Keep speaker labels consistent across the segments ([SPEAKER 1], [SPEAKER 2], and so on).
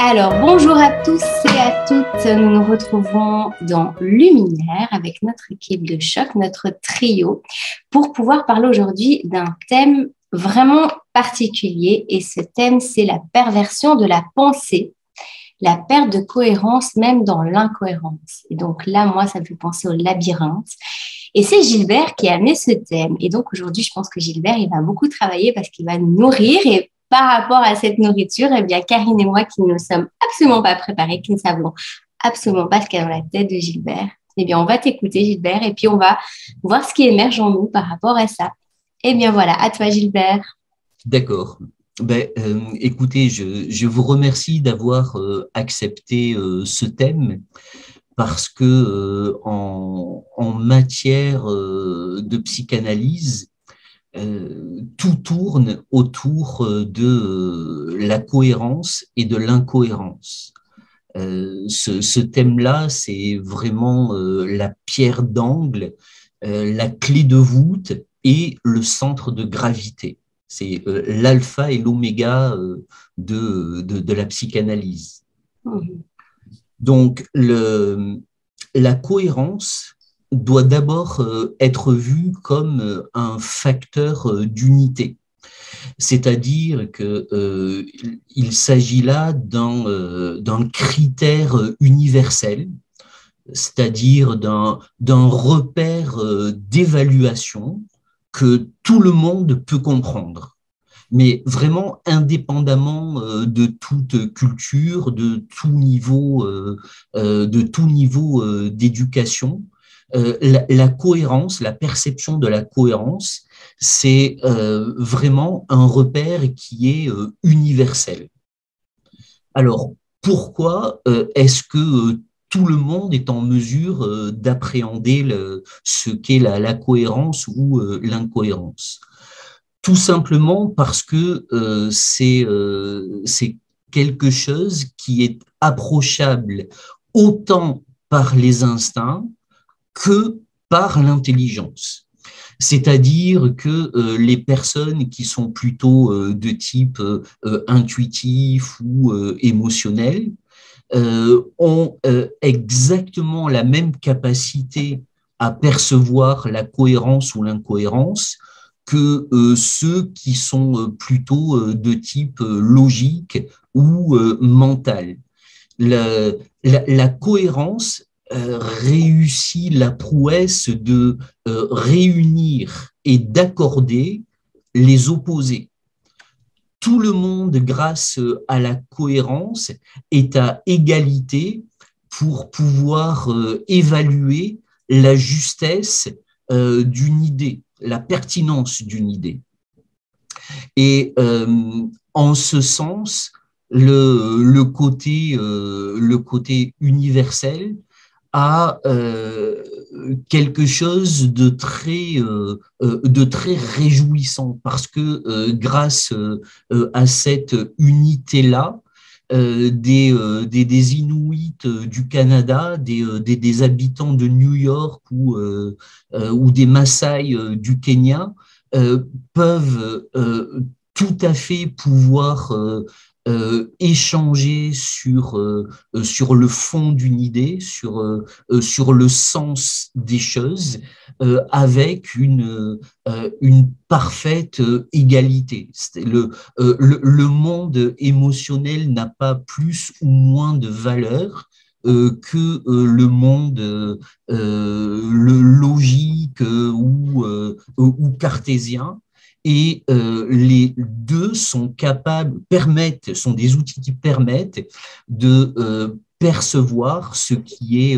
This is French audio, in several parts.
[SPEAKER 1] Alors, bonjour à tous et à toutes. Nous nous retrouvons dans Luminaire avec notre équipe de choc, notre trio, pour pouvoir parler aujourd'hui d'un thème vraiment particulier. Et ce thème, c'est la perversion de la pensée, la perte de cohérence même dans l'incohérence. Et donc là, moi, ça me fait penser au labyrinthe. Et c'est Gilbert qui a amené ce thème. Et donc aujourd'hui, je pense que Gilbert, il va beaucoup travailler parce qu'il va nous nourrir. Et par rapport à cette nourriture, eh bien, Karine et moi qui ne sommes absolument pas préparés, qui ne savons absolument pas ce qu'il y a dans la tête de Gilbert, eh bien, on va t'écouter, Gilbert, et puis on va voir ce qui émerge en nous par rapport à ça. Eh bien, voilà, à toi, Gilbert.
[SPEAKER 2] D'accord. Écoutez, je vous remercie d'avoir accepté ce thème parce que en matière de psychanalyse, tout tourne autour de la cohérence et de l'incohérence. Ce thème-là, c'est vraiment la pierre d'angle, la clé de voûte et le centre de gravité. C'est l'alpha et l'oméga de la psychanalyse. Donc, la cohérence doit d'abord être vue comme un facteur d'unité. C'est-à-dire qu'il s'agit là d'un critère universel, c'est-à-dire d'un repère d'évaluation que tout le monde peut comprendre, mais vraiment indépendamment de toute culture, de tout niveau d'éducation. La cohérence, la perception de la cohérence, c'est vraiment un repère qui est universel. Alors, pourquoi est-ce que tout le monde est en mesure d'appréhender ce qu'est la cohérence ou l'incohérence? Tout simplement parce que c'est quelque chose qui est approchable autant par les instincts que par l'intelligence. C'est-à-dire que les personnes qui sont plutôt de type intuitif ou émotionnel ont exactement la même capacité à percevoir la cohérence ou l'incohérence que ceux qui sont plutôt de type logique ou mental. La cohérence réussit la prouesse de réunir et d'accorder les opposés. Tout le monde, grâce à la cohérence, est à égalité pour pouvoir évaluer la justesse d'une idée, la pertinence d'une idée. Et en ce sens, le côté universel a quelque chose de très réjouissant parce que grâce à cette unité-là, des Inuits du Canada, des habitants de New York ou des Maasai du Kenya peuvent tout à fait pouvoir échanger sur le fond d'une idée, sur le sens des choses, avec une parfaite égalité. Le monde émotionnel n'a pas plus ou moins de valeur que le monde le logique ou cartésien. Et les deux sont sont des outils qui permettent de percevoir ce qui est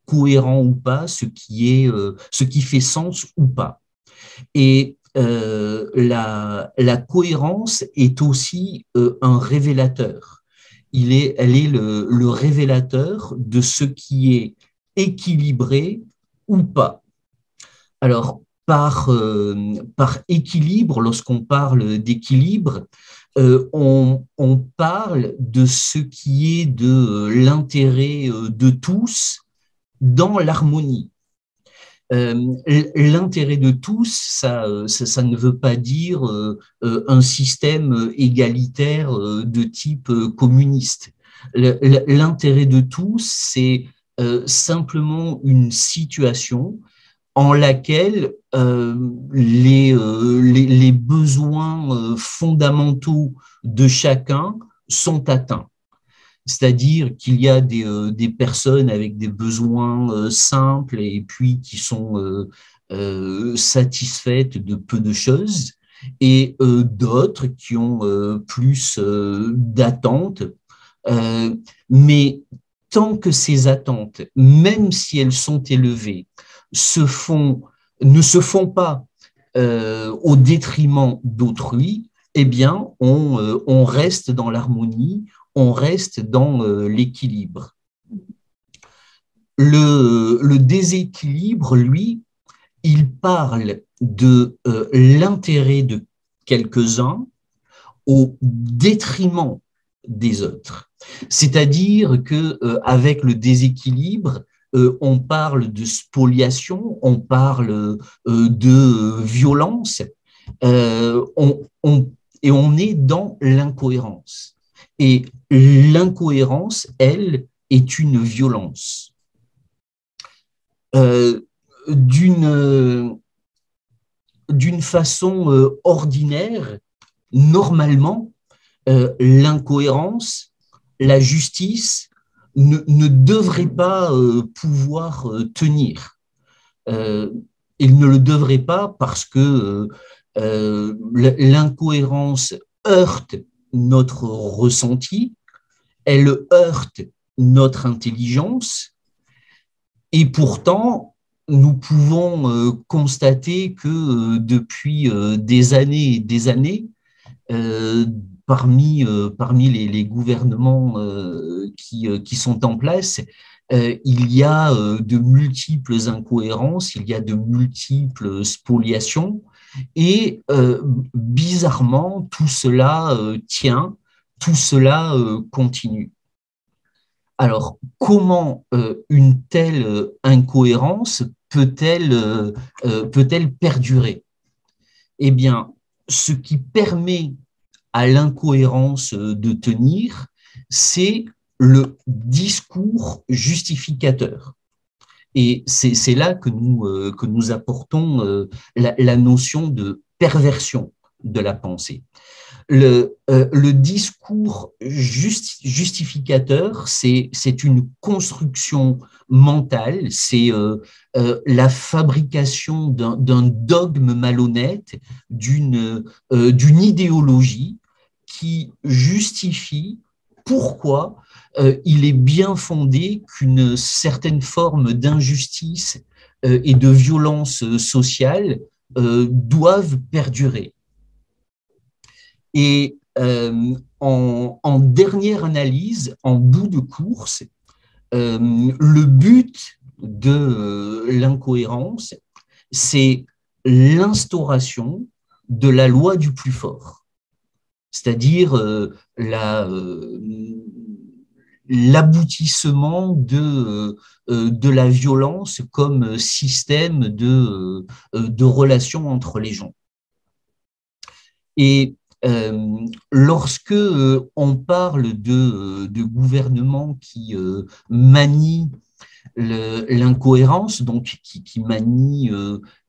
[SPEAKER 2] cohérent ou pas, ce qui fait sens ou pas. Et la cohérence est aussi un révélateur. Elle est le révélateur de ce qui est équilibré ou pas. Alors, par équilibre, lorsqu'on parle d'équilibre, on parle de ce qui est de l'intérêt de tous dans l'harmonie. L'intérêt de tous, ça ne veut pas dire un système égalitaire de type communiste. L'intérêt de tout, c'est simplement une situation en laquelle les besoins fondamentaux de chacun sont atteints. C'est-à-dire qu'il y a des personnes avec des besoins simples et puis qui sont satisfaites de peu de choses, et d'autres qui ont plus d'attentes. Mais tant que ces attentes, même si elles sont élevées, ne se font pas au détriment d'autrui, eh bien, on reste dans l'harmonie, on reste dans l'équilibre. Le déséquilibre, lui, il parle de l'intérêt de quelques-uns au détriment des autres. C'est-à-dire qu'avec le déséquilibre, on parle de spoliation, on parle de violence, et on est dans l'incohérence. Et l'incohérence, elle, est une violence. D'une façon ordinaire, normalement, l'incohérence, la justice ne devrait pas pouvoir tenir. Il ne le devrait pas parce que l'incohérence heurte notre ressenti, elle heurte notre intelligence, et pourtant, nous pouvons constater que depuis des années et des années, parmi les gouvernements qui sont en place, il y a de multiples incohérences, il y a de multiples spoliations, et bizarrement, tout cela tient, tout cela continue. Alors, comment une telle incohérence peut-elle perdurer? Eh bien, ce qui permet à l'incohérence de tenir, c'est le discours justificateur. Et c'est là que nous apportons la notion de perversion de la pensée. Le discours justificateur, c'est une construction mentale, c'est la fabrication d'un dogme malhonnête, d'une idéologie qui justifie pourquoi il est bien fondé qu'une certaine forme d'injustice et de violence sociale doivent perdurer. Et en dernière analyse, en bout de course, le but de l'incohérence, c'est l'instauration de la loi du plus fort, c'est-à-dire l'aboutissement de la violence comme système de relations entre les gens. Et lorsque on parle de gouvernements qui manient l'incohérence, donc qui manient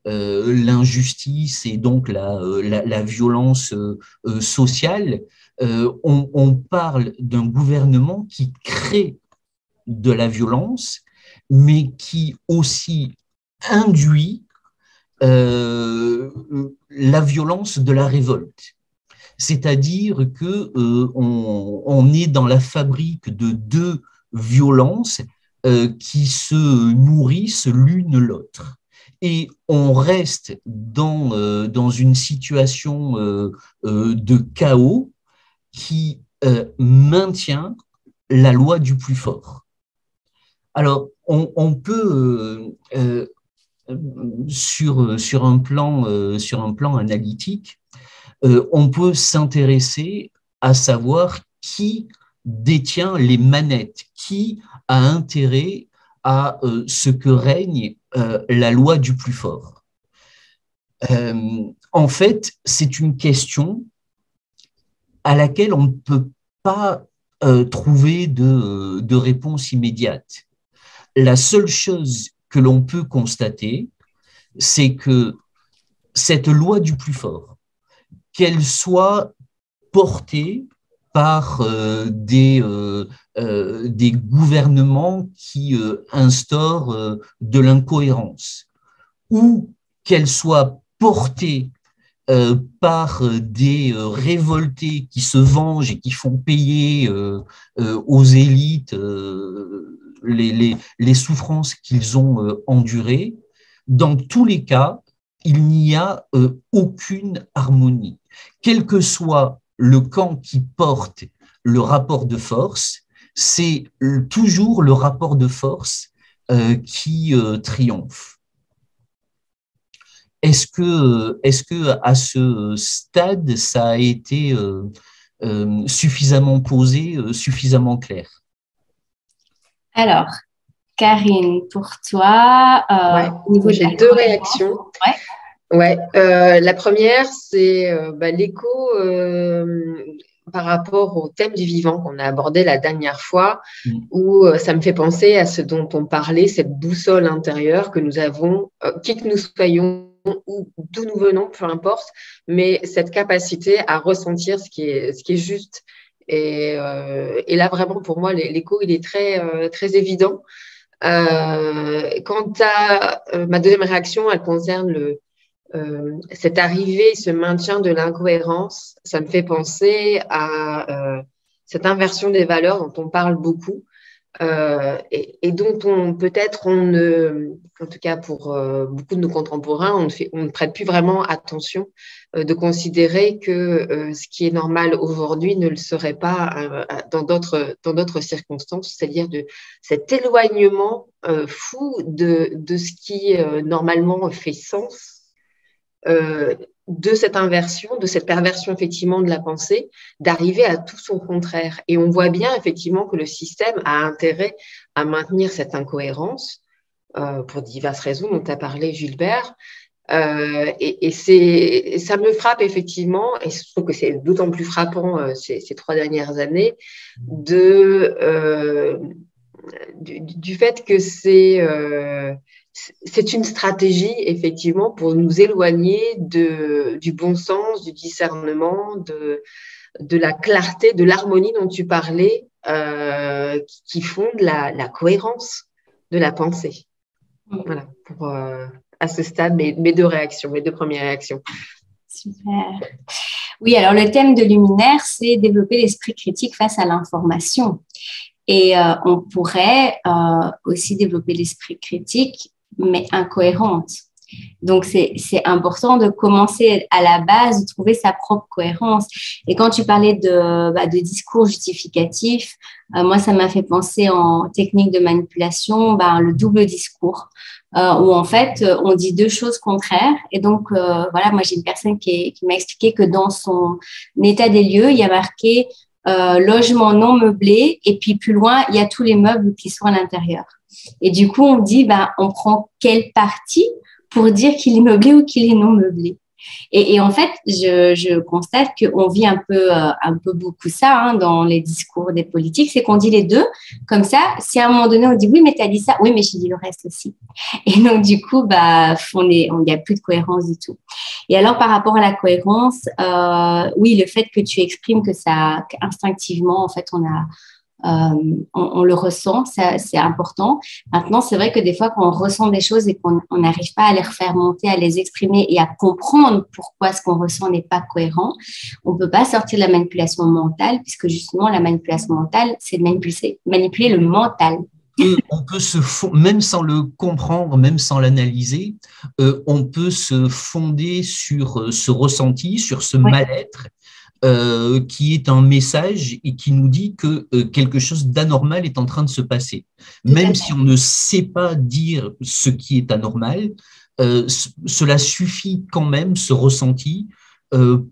[SPEAKER 2] l'injustice et donc la violence sociale, on parle d'un gouvernement qui crée de la violence, mais qui aussi induit la violence de la révolte. C'est-à-dire que on est dans la fabrique de deux violences qui se nourrissent l'une l'autre. Et on reste dans une situation de chaos qui maintient la loi du plus fort. Alors, on peut, sur un plan analytique, on peut s'intéresser à savoir qui détient les manettes, qui a intérêt à ce que règne la loi du plus fort. En fait, c'est une question à laquelle on ne peut pas trouver de réponse immédiate. La seule chose que l'on peut constater, c'est que cette loi du plus fort, qu'elle soit portée par des gouvernements qui instaurent de l'incohérence, ou qu'elle soit portée par des révoltés qui se vengent et qui font payer aux élites les souffrances qu'ils ont endurées, dans tous les cas, il n'y a aucune harmonie. Quel que soit le camp qui porte le rapport de force, c'est toujours le rapport de force qui triomphe. Est-ce que à ce stade, ça a été suffisamment posé, suffisamment clair?
[SPEAKER 3] Alors, Karine, pour toi,
[SPEAKER 1] j'ai deux réactions. La première, c'est l'écho par rapport au thème du vivant qu'on a abordé la dernière fois, où ça me fait penser à ce dont on parlait, cette boussole intérieure que nous avons, qui que nous soyons ou d'où nous venons, peu importe, mais cette capacité à ressentir ce qui est juste. Et là, vraiment, pour moi, l'écho, il est très évident. Quant à ma deuxième réaction, elle concerne cette arrivée, ce maintien de l'incohérence. Ça me fait penser à cette inversion des valeurs dont on parle beaucoup et dont en tout cas pour beaucoup de nos contemporains, on ne prête plus vraiment attention, de considérer que ce qui est normal aujourd'hui ne le serait pas dans d'autres circonstances, c'est-à-dire de cet éloignement fou de ce qui normalement fait sens. De cette inversion, de cette perversion effectivement de la pensée, d'arriver à tout son contraire. Et on voit bien effectivement que le système a intérêt à maintenir cette incohérence pour diverses raisons dont tu as parlé, Gilbert. Et ça me frappe effectivement, et je trouve que c'est d'autant plus frappant ces 3 dernières années, du fait que c'est une stratégie, effectivement, pour nous éloigner du bon sens, du discernement, de la clarté, de l'harmonie dont tu parlais, qui fonde la cohérence de la pensée. Voilà, à ce stade, mes deux premières réactions.
[SPEAKER 3] Super. Oui, alors le thème de Luminaire, c'est développer l'esprit critique face à l'information. Et on pourrait aussi développer l'esprit critique, mais incohérente. Donc, c'est important de commencer à la base, de trouver sa propre cohérence. Et quand tu parlais de discours justificatif, moi, ça m'a fait penser en technique de manipulation, le double discours, où en fait, on dit 2 choses contraires. Et donc, moi, j'ai une personne qui m'a expliqué que dans son état des lieux, il y a marqué logement non meublé, et puis plus loin, il y a tous les meubles qui sont à l'intérieur. Et du coup, on dit, on prend quelle partie pour dire qu'il est meublé ou qu'il est non meublé. Et en fait, je constate qu'on vit un peu beaucoup ça dans les discours des politiques, c'est qu'on dit les deux. Comme ça, si à un moment donné, on dit oui, mais tu as dit ça, oui, mais j'ai dit le reste aussi. Et donc, du coup, il n'y a plus de cohérence du tout. Et alors, par rapport à la cohérence, oui, le fait que tu exprimes qu'instinctivement, en fait, on le ressent, c'est important. Maintenant, c'est vrai que des fois, quand on ressent des choses et qu'on n'arrive pas à les refaire monter, à les exprimer et à comprendre pourquoi ce qu'on ressent n'est pas cohérent, on ne peut pas sortir de la manipulation mentale, puisque justement, la manipulation mentale, c'est de manipuler le mental.
[SPEAKER 2] On peut même sans le comprendre, même sans l'analyser, on peut se fonder sur ce ressenti, sur ce mal-être, qui est un message et qui nous dit que quelque chose d'anormal est en train de se passer. Même si on ne sait pas dire ce qui est anormal, cela suffit quand même, ce ressenti,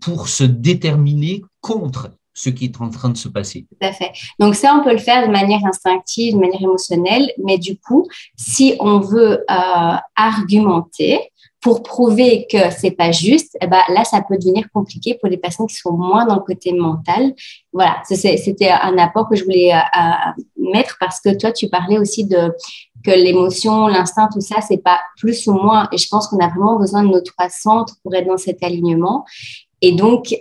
[SPEAKER 2] pour se déterminer contre ce qui est en train de se passer.
[SPEAKER 3] Tout à fait. Donc ça, on peut le faire de manière instinctive, de manière émotionnelle, mais du coup, si on veut argumenter pour prouver que c'est pas juste, eh ben, là, ça peut devenir compliqué pour les personnes qui sont moins dans le côté mental. Voilà, c'était un apport que je voulais mettre parce que toi, tu parlais aussi que l'émotion, l'instinct, tout ça, c'est pas plus ou moins. Et je pense qu'on a vraiment besoin de nos 3 centres pour être dans cet alignement. Et donc,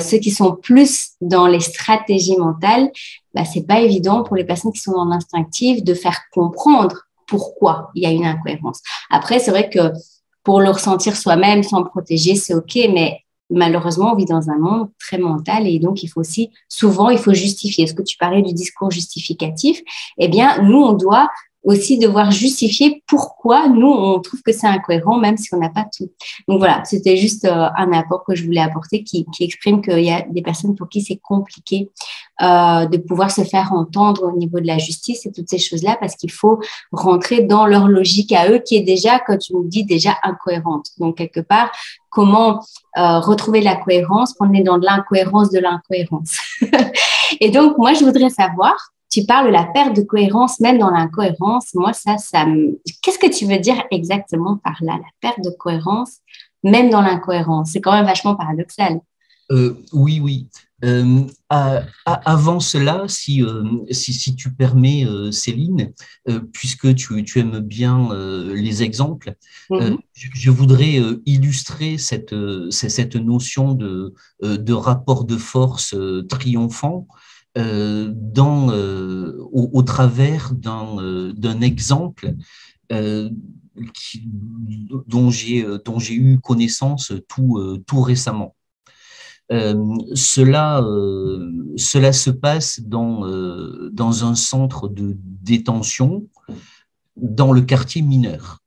[SPEAKER 3] ceux qui sont plus dans les stratégies mentales, bah, c'est pas évident pour les personnes qui sont dans l'instinctif de faire comprendre pourquoi il y a une incohérence. Après, c'est vrai que pour le ressentir soi-même sans protéger, c'est OK, mais malheureusement, on vit dans un monde très mental et donc il faut aussi, souvent, il faut justifier. Est-ce que tu parlais du discours justificatif? Eh bien, nous, on doit aussi devoir justifier pourquoi nous, on trouve que c'est incohérent, même si on n'a pas tout. Donc voilà, c'était juste un apport que je voulais apporter qui exprime qu'il y a des personnes pour qui c'est compliqué de pouvoir se faire entendre au niveau de la justice et toutes ces choses-là parce qu'il faut rentrer dans leur logique à eux qui est déjà, comme tu nous dis, déjà incohérente. Donc quelque part, comment retrouver la cohérence quand on est dans de l'incohérence de l'incohérence. Et donc, moi, je voudrais savoir, tu parles de la perte de cohérence, même dans l'incohérence. Moi, ça me... Qu'est-ce que tu veux dire exactement par là, la perte de cohérence, même dans l'incohérence? C'est quand même vachement paradoxal.
[SPEAKER 2] Oui. Avant cela, si tu permets, Céline, puisque tu aimes bien les exemples, je voudrais illustrer cette notion de rapport de force triomphant au travers d'un exemple dont j'ai eu connaissance tout récemment. Cela se passe dans un centre de détention dans le quartier mineur.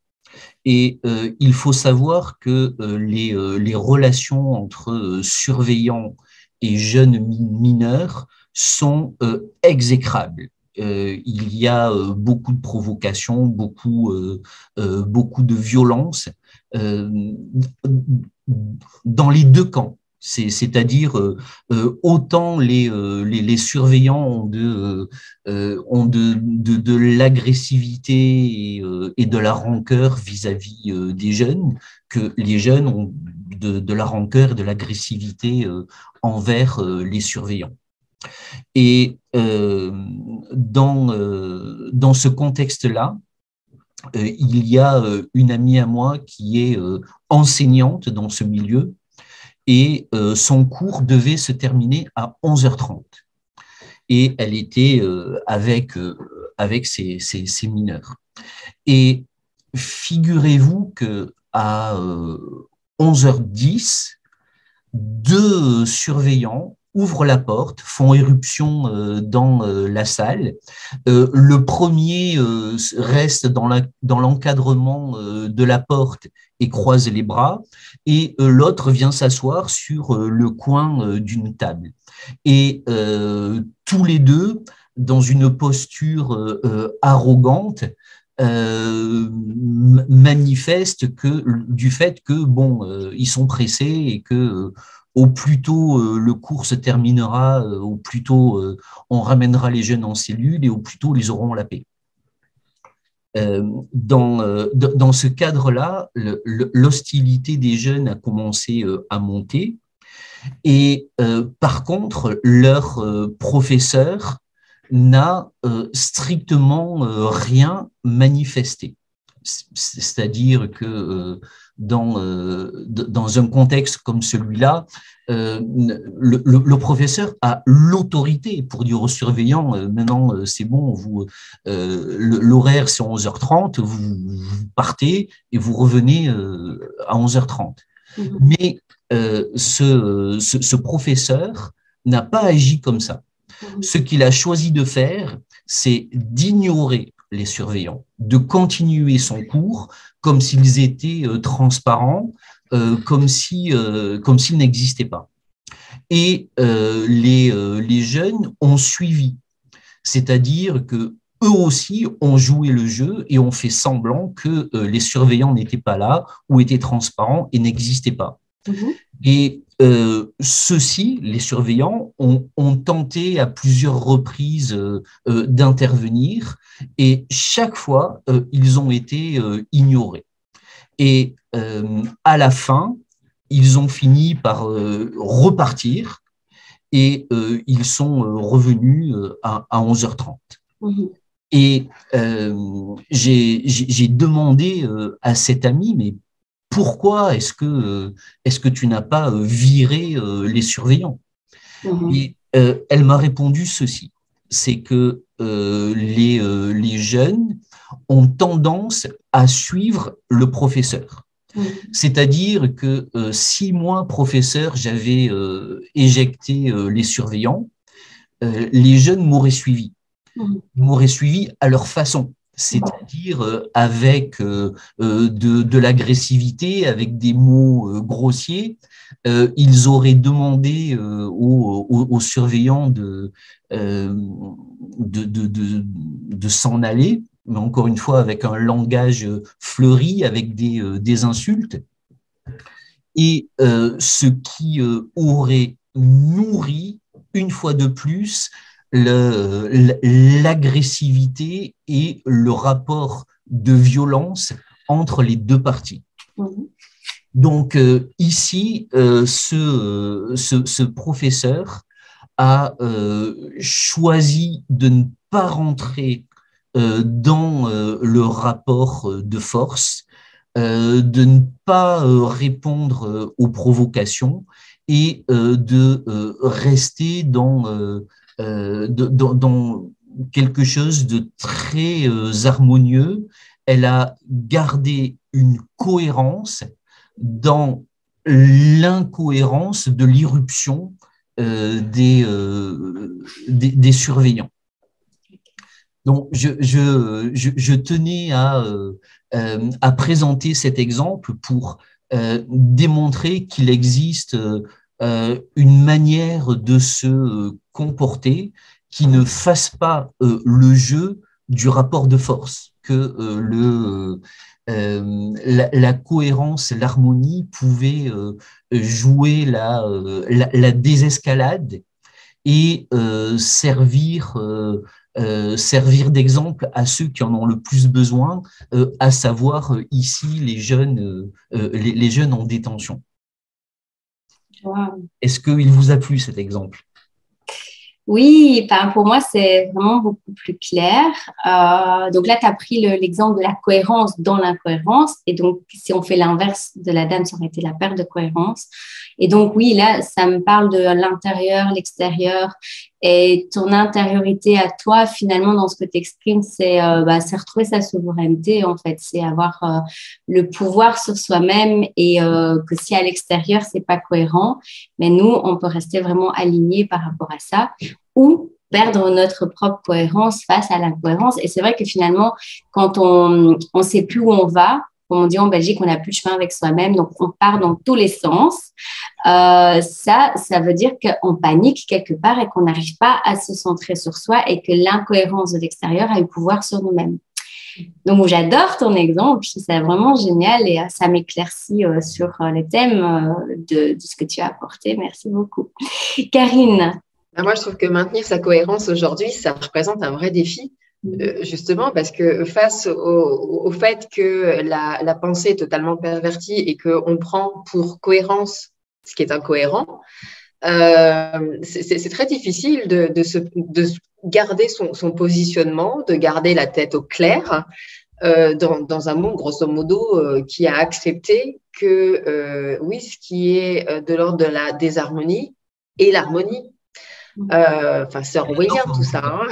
[SPEAKER 2] Et il faut savoir que les relations entre surveillants et jeunes mineurs sont exécrables. Il y a beaucoup de provocations, beaucoup de violence dans les 2 camps. C'est-à-dire autant les surveillants ont de l'agressivité et de la rancœur vis-à-vis des jeunes, que les jeunes ont de la rancœur et de l'agressivité envers les surveillants. Et dans ce contexte-là, il y a une amie à moi qui est enseignante dans ce milieu et son cours devait se terminer à 11h30. Et elle était avec ses mineurs. Et figurez-vous qu'à 11h10, 2 surveillants ouvrent la porte, font éruption dans la salle. Le premier reste dans l'encadrement de la porte et croise les bras, et l'autre vient s'asseoir sur le coin d'une table. Et tous les 2, dans une posture arrogante, manifestent du fait que ils sont pressés et que au plus tôt le cours se terminera, au plus tôt on ramènera les jeunes en cellule et au plus tôt ils auront la paix. Dans ce cadre-là, l'hostilité des jeunes a commencé à monter et par contre, leur professeur n'a strictement rien manifesté. C'est-à-dire que dans un contexte comme celui-là, le professeur a l'autorité pour dire aux surveillants maintenant c'est bon, l'horaire c'est 11h30, vous partez et vous revenez à 11h30. Mais ce professeur n'a pas agi comme ça. Ce qu'il a choisi de faire, c'est d'ignorer les surveillants, de continuer son cours comme s'ils étaient transparents, comme s'ils n'existaient pas. Et les jeunes ont suivi, c'est-à-dire que eux aussi ont joué le jeu et ont fait semblant que les surveillants n'étaient pas là ou étaient transparents et n'existaient pas. Et ceux-ci, les surveillants, ont tenté à plusieurs reprises d'intervenir et chaque fois, ils ont été ignorés. Et à la fin, ils ont fini par repartir et ils sont revenus à 11h30.
[SPEAKER 3] Mhm.
[SPEAKER 2] Et j'ai demandé à cet ami, mais pourquoi est-ce que tu n'as pas viré les surveillants?
[SPEAKER 3] Mhm.
[SPEAKER 2] Et elle m'a répondu ceci, c'est que les jeunes ont tendance à suivre le professeur. C'est-à-dire que si moi, professeur, j'avais éjecté les surveillants, les jeunes m'auraient suivi. Ils m'auraient suivi à leur façon, c'est-à-dire avec de l'agressivité, avec des mots grossiers. Ils auraient demandé aux surveillants de s'en aller, mais encore une fois avec un langage fleuri, avec des insultes. Et ce qui aurait nourri, une fois de plus, l'agressivité et le rapport de violence entre les deux parties. Donc ici, ce professeur a choisi de ne pas rentrer dans le rapport de force, de ne pas répondre aux provocations et de rester dans quelque chose de très harmonieux. Elle a gardé une cohérence dans l'incohérence de l'irruption des surveillants. Donc, je tenais à présenter cet exemple pour démontrer qu'il existe une manière de se comporter qui ne fasse pas le jeu du rapport de force, que la cohérence, l'harmonie pouvait jouer la désescalade et servir d'exemple à ceux qui en ont le plus besoin, à savoir ici les jeunes en détention.
[SPEAKER 3] Wow.
[SPEAKER 2] Est-ce qu'il vous a plu cet exemple?
[SPEAKER 3] Oui, pour moi, c'est vraiment beaucoup plus clair. Donc là, tu as pris l'exemple de la cohérence dans l'incohérence. Et donc, si on fait l'inverse de la dame, ça aurait été la perte de cohérence. Et donc, oui, là, ça me parle de l'intérieur, l'extérieur. Et ton intériorité à toi, finalement, dans ce que tu exprimes, c'est retrouver sa souveraineté, en fait. C'est avoir le pouvoir sur soi-même et que si à l'extérieur, c'est pas cohérent, mais nous, on peut rester vraiment alignés par rapport à ça ou perdre notre propre cohérence face à l'incohérence. Et c'est vrai que finalement, quand on ne sait plus où on va, comme on dit en Belgique, on n'a plus de chemin avec soi-même, donc on part dans tous les sens. Ça veut dire qu'on panique quelque part et qu'on n'arrive pas à se centrer sur soi et que l'incohérence de l'extérieur a eu pouvoir sur nous-mêmes. Donc, j'adore ton exemple, c'est vraiment génial et ça m'éclaircit sur les thèmes de ce que tu as apporté. Merci beaucoup. Karine.
[SPEAKER 4] Moi, je trouve que maintenir sa cohérence aujourd'hui, ça représente un vrai défi. Justement parce que face au fait que la pensée est totalement pervertie et qu'on prend pour cohérence ce qui est incohérent, c'est très difficile de garder son positionnement, de garder la tête au clair dans un monde, grosso modo, qui a accepté que oui, ce qui est de l'ordre de la désharmonie et l'harmonie. C'est orwellien tout ça, hein.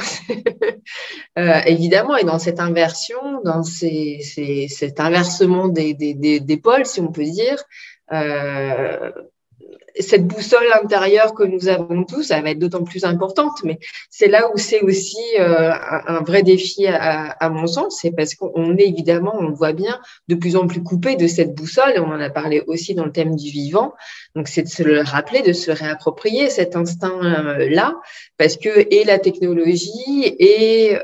[SPEAKER 4] Évidemment, et dans cette inversion, dans cet inversement des pôles, si on peut dire, cette boussole intérieure que nous avons tous, elle va être d'autant plus importante, mais c'est là où c'est aussi un vrai défi à mon sens, c'est parce qu'on est évidemment, on le voit bien, de plus en plus coupé de cette boussole, on en a parlé aussi dans le thème du vivant, donc c'est de se le rappeler, de se réapproprier cet instinct-là, parce que et la technologie et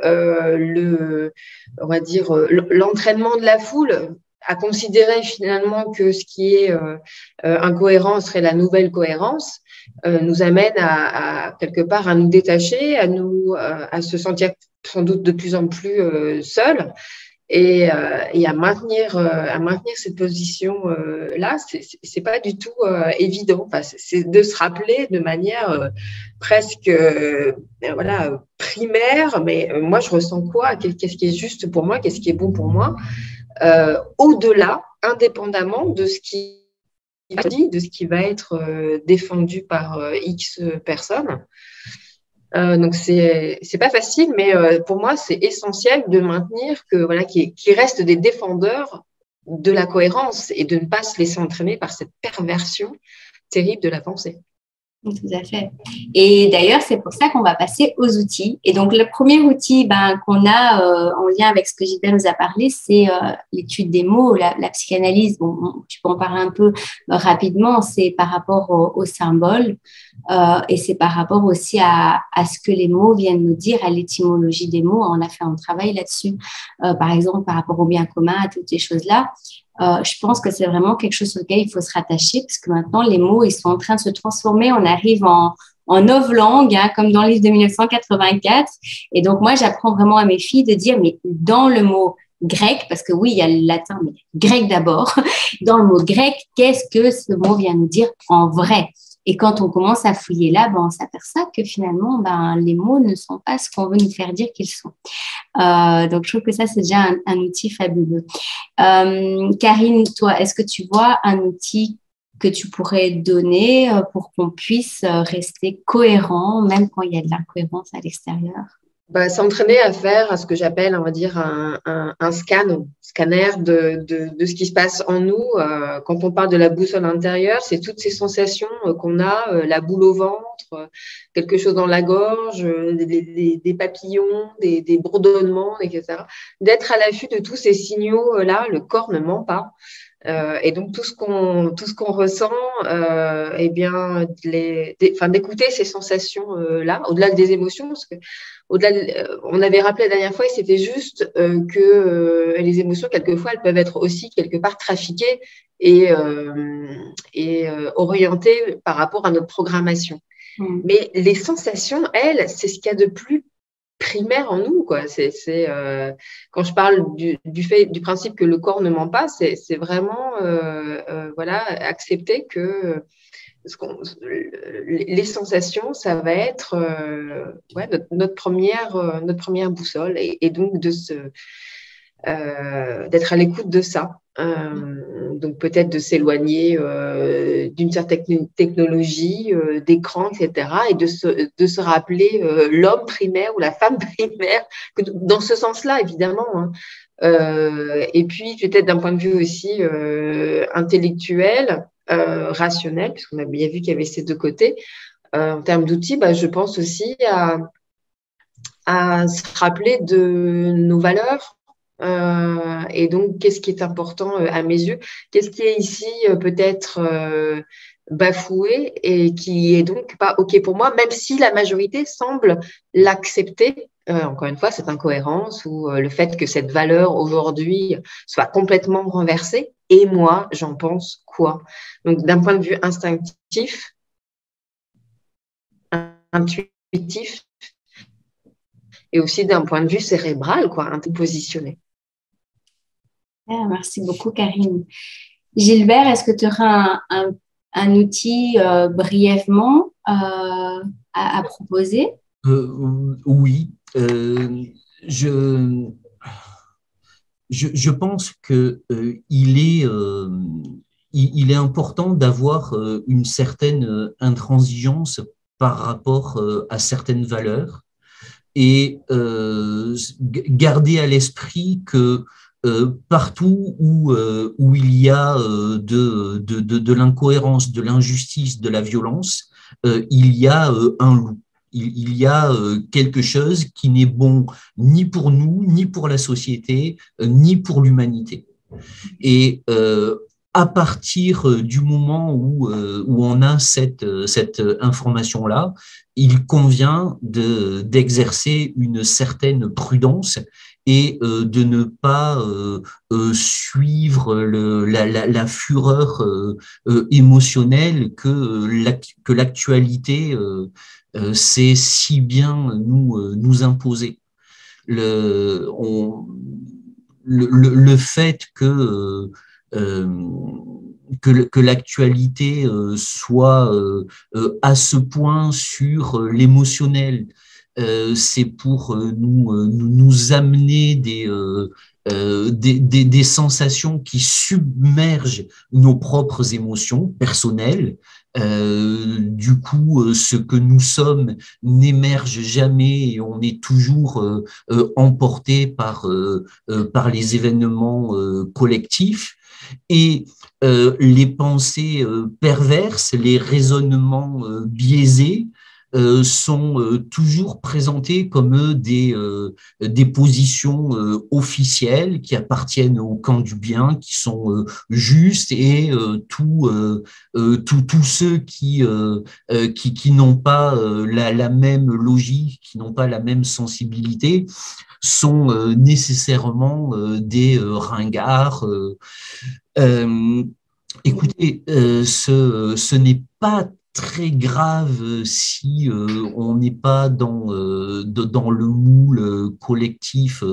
[SPEAKER 4] on va dire l'entraînement de la foule à considérer finalement que ce qui est incohérent serait la nouvelle cohérence, nous amène à quelque part à nous détacher, à se sentir sans doute de plus en plus seuls et à maintenir cette position là. C'est pas du tout évident. Enfin, c'est de se rappeler de manière presque voilà, primaire, mais moi je ressens quoi, qu'est-ce qui est juste pour moi, qu'est-ce qui est bon pour moi, au-delà, indépendamment de ce qui de ce qui va être défendu par X personnes. Donc c'est pas facile, mais pour moi c'est essentiel de maintenir que voilà qu'il reste des défendeurs de la cohérence et de ne pas se laisser entraîner par cette perversion terrible de la pensée.
[SPEAKER 1] Tout à fait. Et d'ailleurs, c'est pour ça qu'on va passer aux outils. Et donc, le premier outil qu'on a en lien avec ce que Gilbert nous a parlé, c'est l'étude des mots, la psychanalyse. Bon, tu peux en parler un peu rapidement. C'est par rapport aux symboles et c'est par rapport aussi à ce que les mots viennent nous dire, à l'étymologie des mots. On a fait un travail là-dessus, par exemple, par rapport au bien commun, à toutes ces choses-là. Je pense que c'est vraiment quelque chose sur lequel il faut se rattacher parce que maintenant, les mots, ils sont en train de se transformer. On arrive en novlangue, hein, comme dans le livre de 1984. Et donc, moi, j'apprends vraiment à mes filles de dire, mais dans le mot grec, parce que oui, il y a le latin, mais grec d'abord. Dans le mot grec, qu'est-ce que ce mot vient nous dire en vrai? Et quand on commence à fouiller là, on s'aperçoit que finalement, les mots ne sont pas ce qu'on veut nous faire dire qu'ils sont. Donc, je trouve que ça, c'est déjà un outil fabuleux. Karine, toi, est-ce que tu vois un outil que tu pourrais donner pour qu'on puisse rester cohérent, même quand il y a de l'incohérence à l'extérieur?
[SPEAKER 4] S'entraîner à faire ce que j'appelle, on va dire, un scanner de ce qui se passe en nous. Quand on parle de la boussole intérieure, c'est toutes ces sensations qu'on a, la boule au ventre, quelque chose dans la gorge, des papillons, des bourdonnements, etc. D'être à l'affût de tous ces signaux-là, le corps ne ment pas. Et donc tout ce qu'on ressent, d'écouter ces sensations là, au-delà des émotions, parce que on avait rappelé la dernière fois, et c'était juste que les émotions quelquefois elles peuvent être aussi quelque part trafiquées et orientées par rapport à notre programmation. Mais les sensations, elles, c'est ce qu'il y a de plus primaire en nous, quoi. Quand je parle du principe que le corps ne ment pas, c'est vraiment voilà, accepter que les sensations, ça va être notre première boussole et donc d'être à l'écoute de ça. Donc peut-être de s'éloigner d'une certaine technologie, d'écran, etc. et de se rappeler l'homme primaire ou la femme primaire, dans ce sens-là, évidemment. Hein. Et puis peut-être d'un point de vue aussi intellectuel, rationnel, puisqu'on a bien vu qu'il y avait ces deux côtés. En termes d'outils, je pense aussi à se rappeler de nos valeurs. Et donc, qu'est-ce qui est important à mes yeux? Qu'est-ce qui est ici peut-être bafoué et qui est donc pas OK pour moi, même si la majorité semble l'accepter. Encore une fois, cette incohérence ou le fait que cette valeur aujourd'hui soit complètement renversée. Et moi, j'en pense quoi? Donc, d'un point de vue instinctif, intuitif, et aussi d'un point de vue cérébral, positionné.
[SPEAKER 1] Merci beaucoup, Karine. Gilbert, est-ce que tu auras un outil brièvement à proposer?
[SPEAKER 2] Oui. Je pense que il est important d'avoir une certaine intransigeance par rapport à certaines valeurs et garder à l'esprit que partout où il y a de l'incohérence, de l'injustice, de la violence, il y a un loup. Il y a quelque chose qui n'est bon ni pour nous, ni pour la société, ni pour l'humanité. Et à partir du moment où on a cette information-là, il convient d'exercer une certaine prudence et de ne pas suivre la fureur émotionnelle que l'actualité sait si bien nous imposer. Le fait que l'actualité soit à ce point sur l'émotionnel, c'est pour nous amener des sensations qui submergent nos propres émotions personnelles. Du coup, ce que nous sommes n'émerge jamais et on est toujours emporté par les événements collectifs. Et les pensées perverses, les raisonnements biaisés sont toujours présentés comme des positions officielles qui appartiennent au camp du bien, qui sont justes, et tous ceux qui n'ont pas la même logique, qui n'ont pas la même sensibilité, sont nécessairement des ringards. Écoutez, ce n'est pas très grave si on n'est pas dans le moule collectif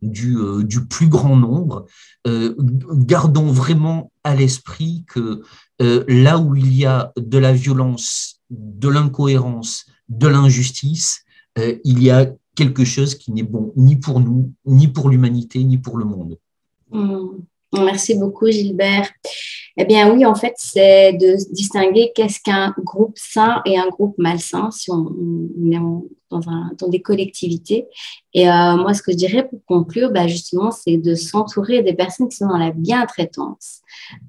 [SPEAKER 2] du plus grand nombre. Gardons vraiment à l'esprit que là où il y a de la violence, de l'incohérence, de l'injustice, il y a quelque chose qui n'est bon ni pour nous, ni pour l'humanité, ni pour le monde.
[SPEAKER 3] Merci beaucoup, Gilbert. Eh bien oui, en fait, c'est de distinguer qu'est-ce qu'un groupe sain et un groupe malsain si on est dans des collectivités. Et moi, ce que je dirais pour conclure, justement, c'est de s'entourer des personnes qui sont dans la bientraitance.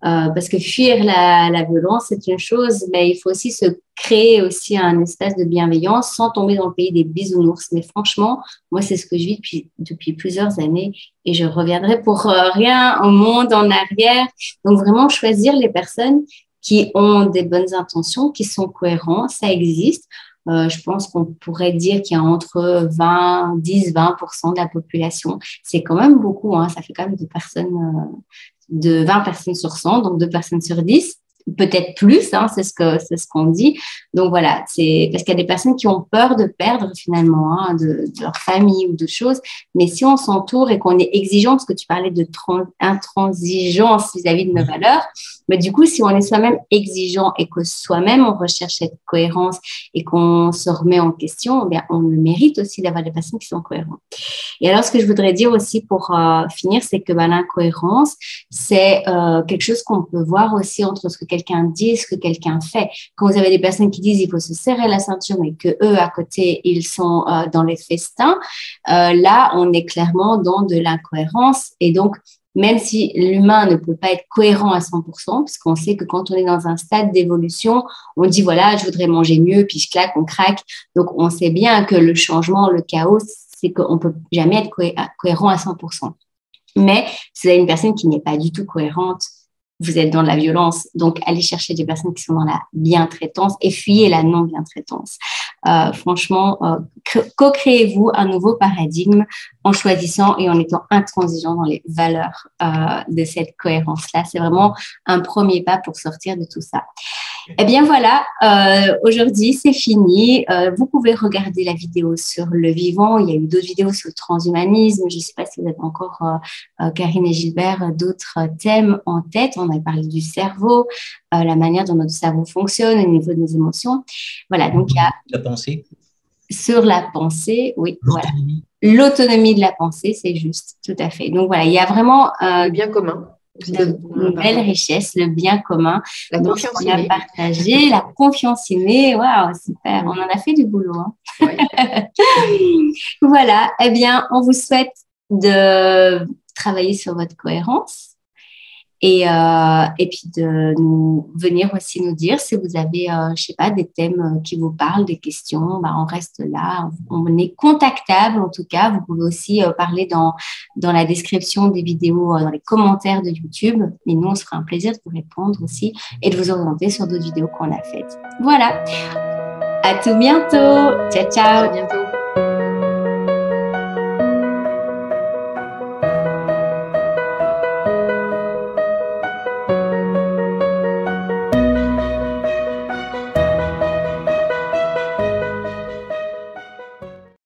[SPEAKER 3] Parce que fuir la violence, c'est une chose, mais il faut aussi se créer aussi un espace de bienveillance sans tomber dans le pays des bisounours. Mais franchement, moi, c'est ce que je vis depuis plusieurs années et je reviendrai pour rien au monde en arrière. Donc, vraiment choisir les personnes qui ont des bonnes intentions, qui sont cohérents, ça existe. Je pense qu'on pourrait dire qu'il y a entre 10-20% de la population. C'est quand même beaucoup, hein. Ça fait quand même de 20 personnes sur 100, donc 2 personnes sur 10. Peut-être plus, hein, c'est ce qu'on dit. Donc voilà, c'est parce qu'il y a des personnes qui ont peur de perdre finalement de leur famille ou de choses. Mais si on s'entoure et qu'on est exigeant, parce que tu parlais de intransigeance vis-à-vis de nos valeurs, mais du coup, si on est soi-même exigeant et que soi-même on recherche cette cohérence et qu'on se remet en question, eh bien, on le mérite aussi d'avoir des personnes qui sont cohérentes. Et alors, ce que je voudrais dire aussi pour finir, c'est que l'incohérence, c'est quelque chose qu'on peut voir aussi entre ce que quelqu'un dit et ce que quelqu'un fait. Quand vous avez des personnes qui disent il faut se serrer la ceinture, mais que eux à côté ils sont dans les festins, là on est clairement dans de l'incohérence. Et donc même si l'humain ne peut pas être cohérent à 100%, parce qu'on sait que quand on est dans un stade d'évolution, on dit voilà, je voudrais manger mieux, puis je claque, on craque. Donc on sait bien que le changement, le chaos, c'est qu'on peut jamais être cohérent à 100%. Mais si vous avez une personne qui n'est pas du tout cohérente, vous êtes dans la violence. Donc, allez chercher des personnes qui sont dans la bientraitance et fuyez la non-bientraitance. Franchement, co-créez-vous un nouveau paradigme en choisissant et en étant intransigeant dans les valeurs de cette cohérence-là. C'est vraiment un premier pas pour sortir de tout ça. Eh bien voilà, aujourd'hui c'est fini. Vous pouvez regarder la vidéo sur le vivant. Il y a eu d'autres vidéos sur le transhumanisme. Je ne sais pas si vous avez encore, Karine et Gilbert, d'autres thèmes en tête. On a parlé du cerveau, la manière dont notre cerveau fonctionne au niveau de nos émotions. Voilà, donc il y a…
[SPEAKER 2] La pensée.
[SPEAKER 3] Sur la pensée, oui, voilà. L'autonomie de la pensée, c'est juste, tout à fait. Donc voilà, il y a vraiment…
[SPEAKER 4] le bien commun.
[SPEAKER 3] Une belle richesse, le bien commun.
[SPEAKER 4] La confiance innée.
[SPEAKER 3] Partagé, la confiance innée. Waouh, super. On en a fait du boulot. Hein. Oui. Voilà. Eh bien, on vous souhaite de travailler sur votre cohérence et puis de nous venir aussi nous dire si vous avez, je sais pas, des thèmes qui vous parlent, des questions. On reste là. On est contactable en tout cas. Vous pouvez aussi parler dans la description des vidéos, dans les commentaires de YouTube. Et nous, on se fera un plaisir de vous répondre aussi et de vous orienter sur d'autres vidéos qu'on a faites. Voilà. À tout bientôt. Ciao, ciao.
[SPEAKER 4] À bientôt.